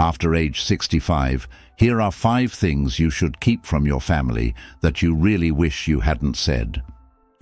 After age 65, here are 5 things you should keep from your family that you really wish you hadn't said.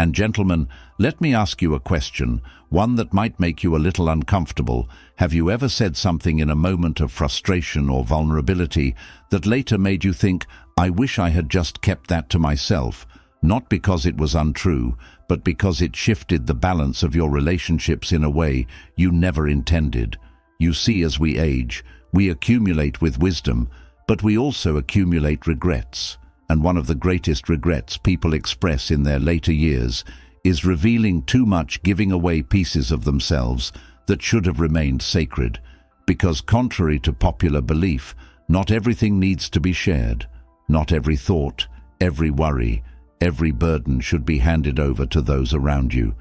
And gentlemen, let me ask you a question, one that might make you a little uncomfortable. Have you ever said something in a moment of frustration or vulnerability that later made you think, I wish I had just kept that to myself, not because it was untrue, but because it shifted the balance of your relationships in a way you never intended? You see, as we age, we accumulate with wisdom, but we also accumulate regrets. And one of the greatest regrets people express in their later years is revealing too much, giving away pieces of themselves that should have remained sacred. Because contrary to popular belief, not everything needs to be shared. Not every thought, every worry, every burden should be handed over to those around you.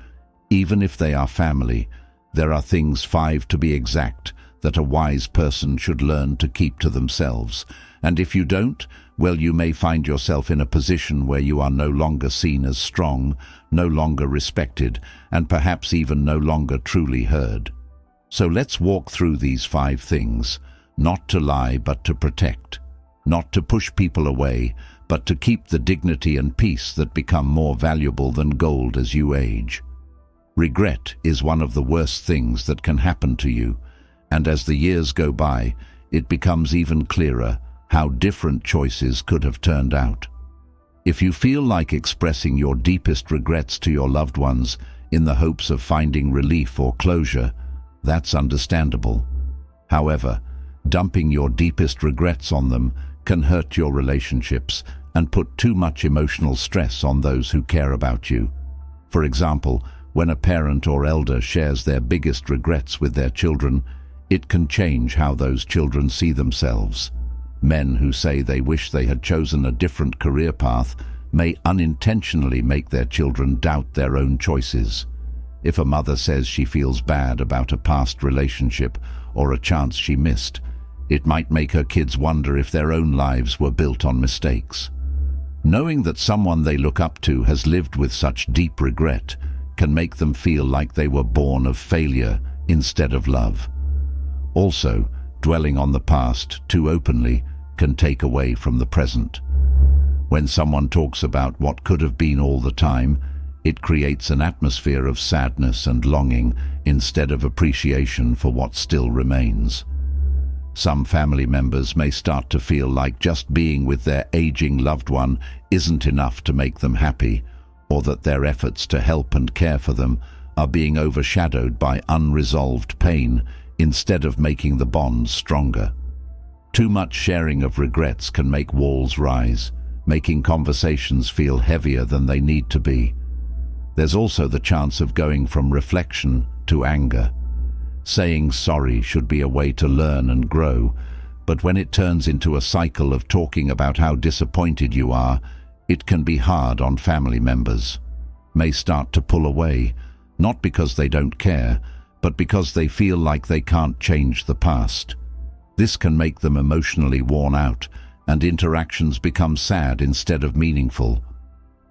Even if they are family, there are things, 5 to be exact, that a wise person should learn to keep to themselves. And if you don't, well, you may find yourself in a position where you are no longer seen as strong, no longer respected, and perhaps even no longer truly heard. So let's walk through these 5 things, not to lie but to protect, not to push people away, but to keep the dignity and peace that become more valuable than gold as you age. Regret is one of the worst things that can happen to you, and as the years go by, it becomes even clearer how different choices could have turned out. If you feel like expressing your deepest regrets to your loved ones in the hopes of finding relief or closure, that's understandable. However, dumping your deepest regrets on them can hurt your relationships and put too much emotional stress on those who care about you. For example, when a parent or elder shares their biggest regrets with their children, it can change how those children see themselves. Men who say they wish they had chosen a different career path may unintentionally make their children doubt their own choices. If a mother says she feels bad about a past relationship or a chance she missed, it might make her kids wonder if their own lives were built on mistakes. Knowing that someone they look up to has lived with such deep regret can make them feel like they were born of failure instead of love. Also, dwelling on the past too openly can take away from the present. When someone talks about what could have been all the time, it creates an atmosphere of sadness and longing instead of appreciation for what still remains. Some family members may start to feel like just being with their aging loved one isn't enough to make them happy, or that their efforts to help and care for them are being overshadowed by unresolved pain instead of making the bonds stronger. Too much sharing of regrets can make walls rise, making conversations feel heavier than they need to be. There's also the chance of going from reflection to anger. Saying sorry should be a way to learn and grow, but when it turns into a cycle of talking about how disappointed you are, it can be hard on family members. May start to pull away, not because they don't care, but because they feel like they can't change the past. This can make them emotionally worn out, and interactions become sad instead of meaningful.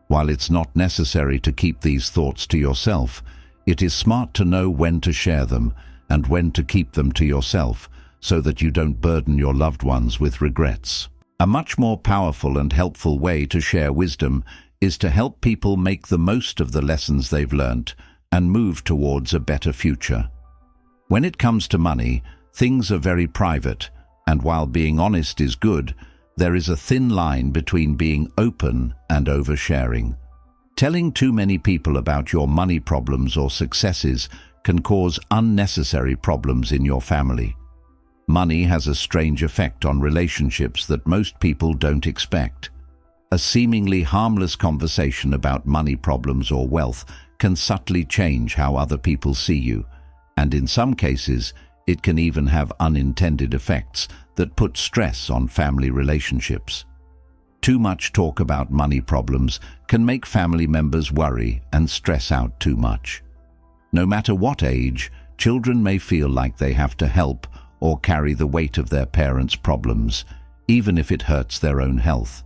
While it's not necessary to keep these thoughts to yourself, it is smart to know when to share them and when to keep them to yourself so that you don't burden your loved ones with regrets. A much more powerful and helpful way to share wisdom is to help people make the most of the lessons they've learnt and move towards a better future. When it comes to money, things are very private, and while being honest is good, there is a thin line between being open and oversharing. Telling too many people about your money problems or successes can cause unnecessary problems in your family. Money has a strange effect on relationships that most people don't expect. A seemingly harmless conversation about money problems or wealth can subtly change how other people see you, and in some cases, it can even have unintended effects that put stress on family relationships. Too much talk about money problems can make family members worry and stress out too much. No matter what age, children may feel like they have to help or carry the weight of their parents' problems, even if it hurts their own health.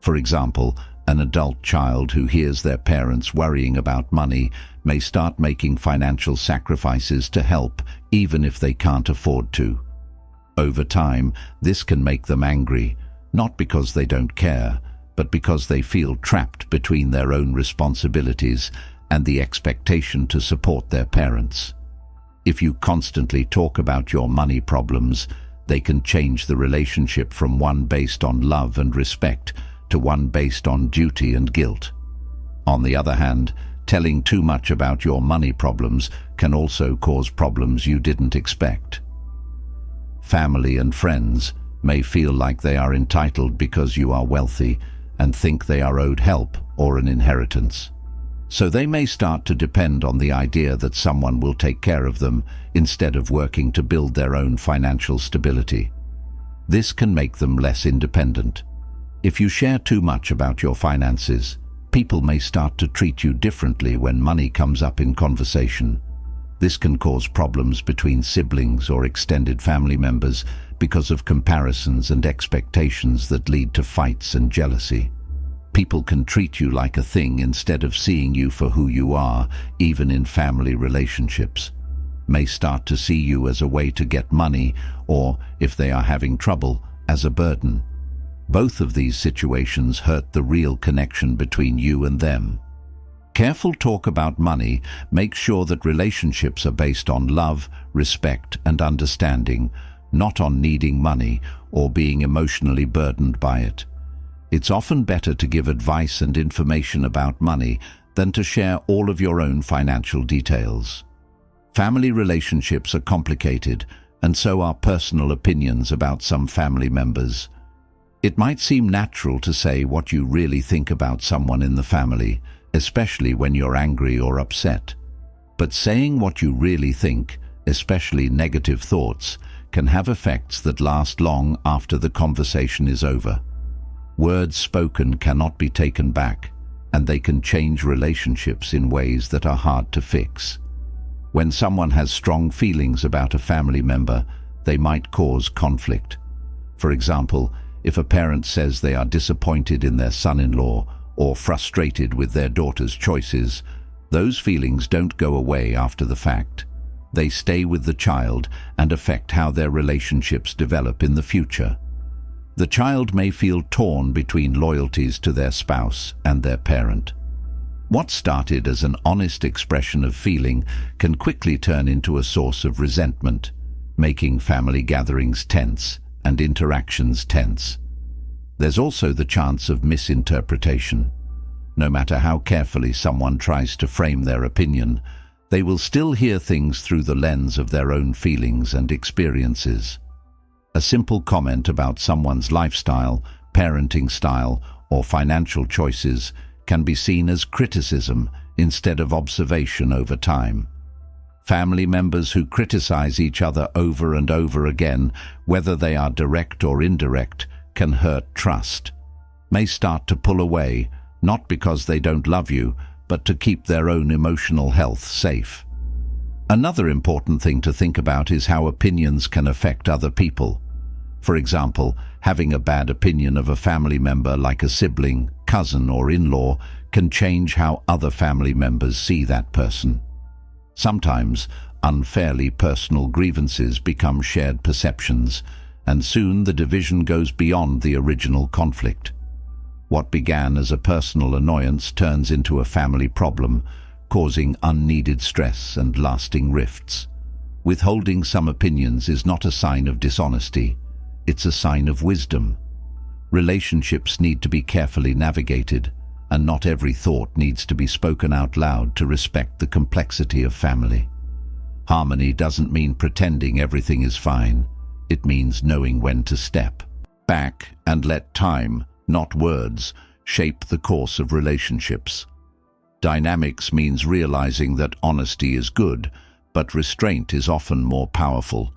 For example, an adult child who hears their parents worrying about money may start making financial sacrifices to help, even if they can't afford to. Over time, this can make them angry, not because they don't care, but because they feel trapped between their own responsibilities and the expectation to support their parents. If you constantly talk about your money problems, they can change the relationship from one based on love and respect to one based on duty and guilt. On the other hand, telling too much about your money problems can also cause problems you didn't expect. Family and friends may feel like they are entitled because you are wealthy and think they are owed help or an inheritance. So they may start to depend on the idea that someone will take care of them instead of working to build their own financial stability. This can make them less independent. If you share too much about your finances, people may start to treat you differently when money comes up in conversation. This can cause problems between siblings or extended family members because of comparisons and expectations that lead to fights and jealousy. People can treat you like a thing instead of seeing you for who you are, even in family relationships. May start to see you as a way to get money, or, if they are having trouble, as a burden. Both of these situations hurt the real connection between you and them. Careful talk about money makes sure that relationships are based on love, respect, and understanding, not on needing money or being emotionally burdened by it. It's often better to give advice and information about money than to share all of your own financial details. Family relationships are complicated, and so are personal opinions about some family members. It might seem natural to say what you really think about someone in the family, especially when you're angry or upset. But saying what you really think, especially negative thoughts, can have effects that last long after the conversation is over. Words spoken cannot be taken back, and they can change relationships in ways that are hard to fix. When someone has strong feelings about a family member, they might cause conflict. For example, if a parent says they are disappointed in their son-in-law or frustrated with their daughter's choices, those feelings don't go away after the fact. They stay with the child and affect how their relationships develop in the future. The child may feel torn between loyalties to their spouse and their parent. What started as an honest expression of feeling can quickly turn into a source of resentment, making family gatherings tense and interactions tense. There's also the chance of misinterpretation. No matter how carefully someone tries to frame their opinion, they will still hear things through the lens of their own feelings and experiences. A simple comment about someone's lifestyle, parenting style, or financial choices can be seen as criticism instead of observation over time. Family members who criticize each other over and over again, whether they are direct or indirect, can hurt trust. May start to pull away, not because they don't love you, but to keep their own emotional health safe. Another important thing to think about is how opinions can affect other people. For example, having a bad opinion of a family member like a sibling, cousin, or in-law can change how other family members see that person. Sometimes, unfairly personal grievances become shared perceptions, and soon the division goes beyond the original conflict. What began as a personal annoyance turns into a family problem, causing unneeded stress and lasting rifts. Withholding some opinions is not a sign of dishonesty, it's a sign of wisdom. Relationships need to be carefully navigated, and not every thought needs to be spoken out loud to respect the complexity of family. Harmony doesn't mean pretending everything is fine. It means knowing when to step back and let time, not words, shape the course of relationships. Dynamics means realizing that honesty is good, but restraint is often more powerful.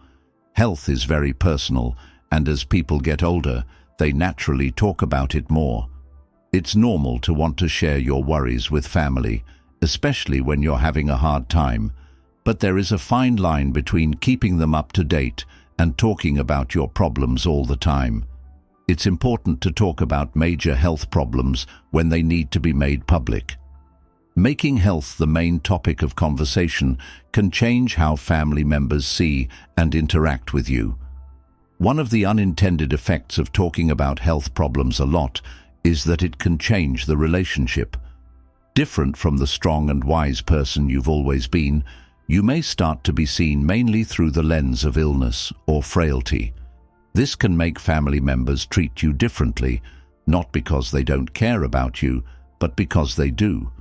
Health is very personal, and as people get older, they naturally talk about it more. It's normal to want to share your worries with family, especially when you're having a hard time, but there is a fine line between keeping them up to date and talking about your problems all the time. It's important to talk about major health problems when they need to be made public. Making health the main topic of conversation can change how family members see and interact with you. One of the unintended effects of talking about health problems a lot is that it can change the relationship. Different from the strong and wise person you've always been, you may start to be seen mainly through the lens of illness or frailty. This can make family members treat you differently, not because they don't care about you, but because they do.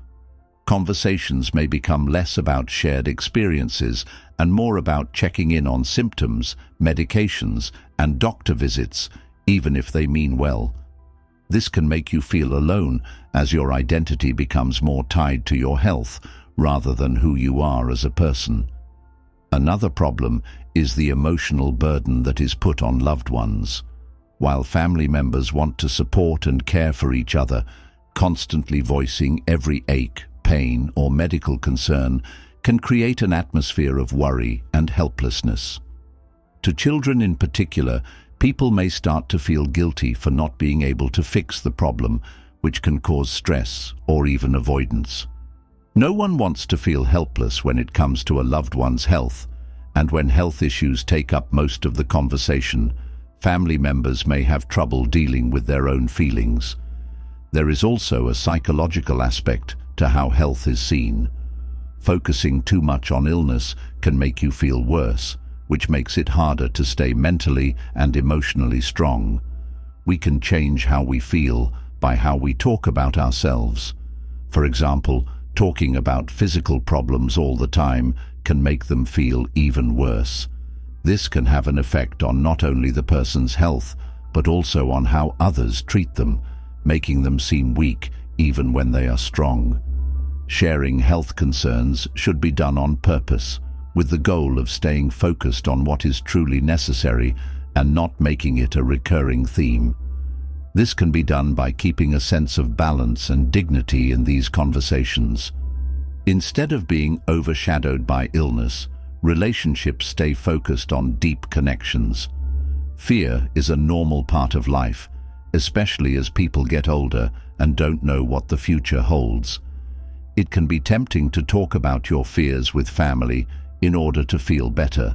Conversations may become less about shared experiences and more about checking in on symptoms, medications, and doctor visits, even if they mean well. This can make you feel alone as your identity becomes more tied to your health rather than who you are as a person. Another problem is the emotional burden that is put on loved ones. While family members want to support and care for each other, constantly voicing every ache, pain, or medical concern can create an atmosphere of worry and helplessness. To children in particular, people may start to feel guilty for not being able to fix the problem, which can cause stress or even avoidance. No one wants to feel helpless when it comes to a loved one's health, and when health issues take up most of the conversation, family members may have trouble dealing with their own feelings. There is also a psychological aspect to how health is seen. Focusing too much on illness can make you feel worse, which makes it harder to stay mentally and emotionally strong. We can change how we feel by how we talk about ourselves. For example, talking about physical problems all the time can make them feel even worse. This can have an effect on not only the person's health, but also on how others treat them, making them seem weak even when they are strong. Sharing health concerns should be done on purpose, with the goal of staying focused on what is truly necessary and not making it a recurring theme. This can be done by keeping a sense of balance and dignity in these conversations. Instead of being overshadowed by illness, relationships stay focused on deep connections. Fear is a normal part of life, especially as people get older and don't know what the future holds. It can be tempting to talk about your fears with family in order to feel better,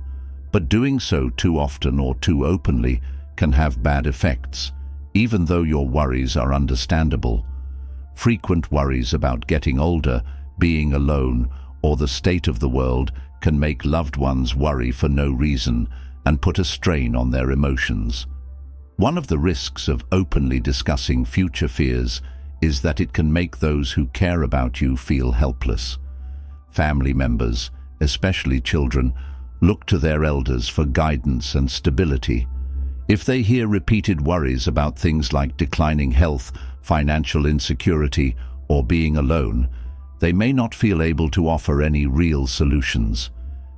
but doing so too often or too openly can have bad effects, even though your worries are understandable. Frequent worries about getting older, being alone, or the state of the world can make loved ones worry for no reason and put a strain on their emotions. One of the risks of openly discussing future fears is that it can make those who care about you feel helpless. Family members, especially children, look to their elders for guidance and stability. If they hear repeated worries about things like declining health, financial insecurity, or being alone, they may not feel able to offer any real solutions.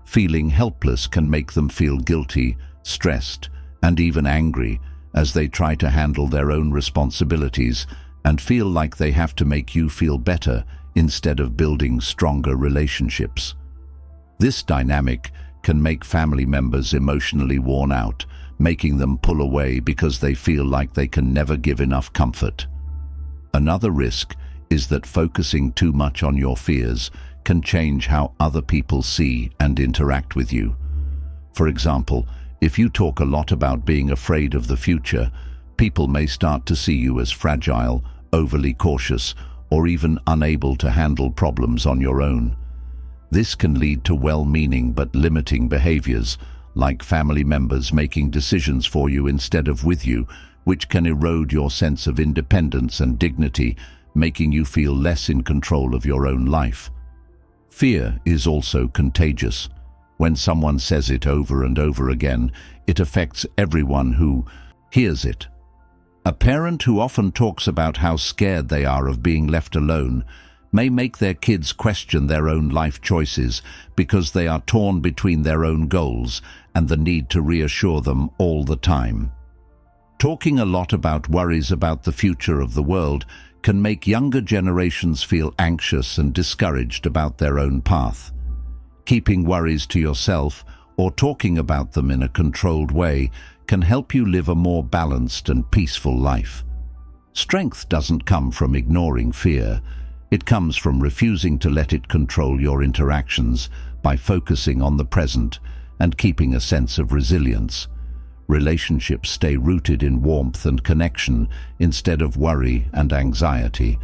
Feeling helpless can make them feel guilty, stressed, and even angry as they try to handle their own responsibilities and feel like they have to make you feel better instead of building stronger relationships. This dynamic can make family members emotionally worn out, making them pull away because they feel like they can never give enough comfort. Another risk is that focusing too much on your fears can change how other people see and interact with you. For example, if you talk a lot about being afraid of the future, people may start to see you as fragile, overly cautious, or even unable to handle problems on your own. This can lead to well-meaning but limiting behaviors, like family members making decisions for you instead of with you, which can erode your sense of independence and dignity, making you feel less in control of your own life. Fear is also contagious. When someone says it over and over again, it affects everyone who hears it. A parent who often talks about how scared they are of being left alone may make their kids question their own life choices because they are torn between their own goals and the need to reassure them all the time. Talking a lot about worries about the future of the world can make younger generations feel anxious and discouraged about their own path. Keeping worries to yourself or talking about them in a controlled way can help you live a more balanced and peaceful life. Strength doesn't come from ignoring fear. It comes from refusing to let it control your interactions by focusing on the present and keeping a sense of resilience. relationships stay rooted in warmth and connection instead of worry and anxiety.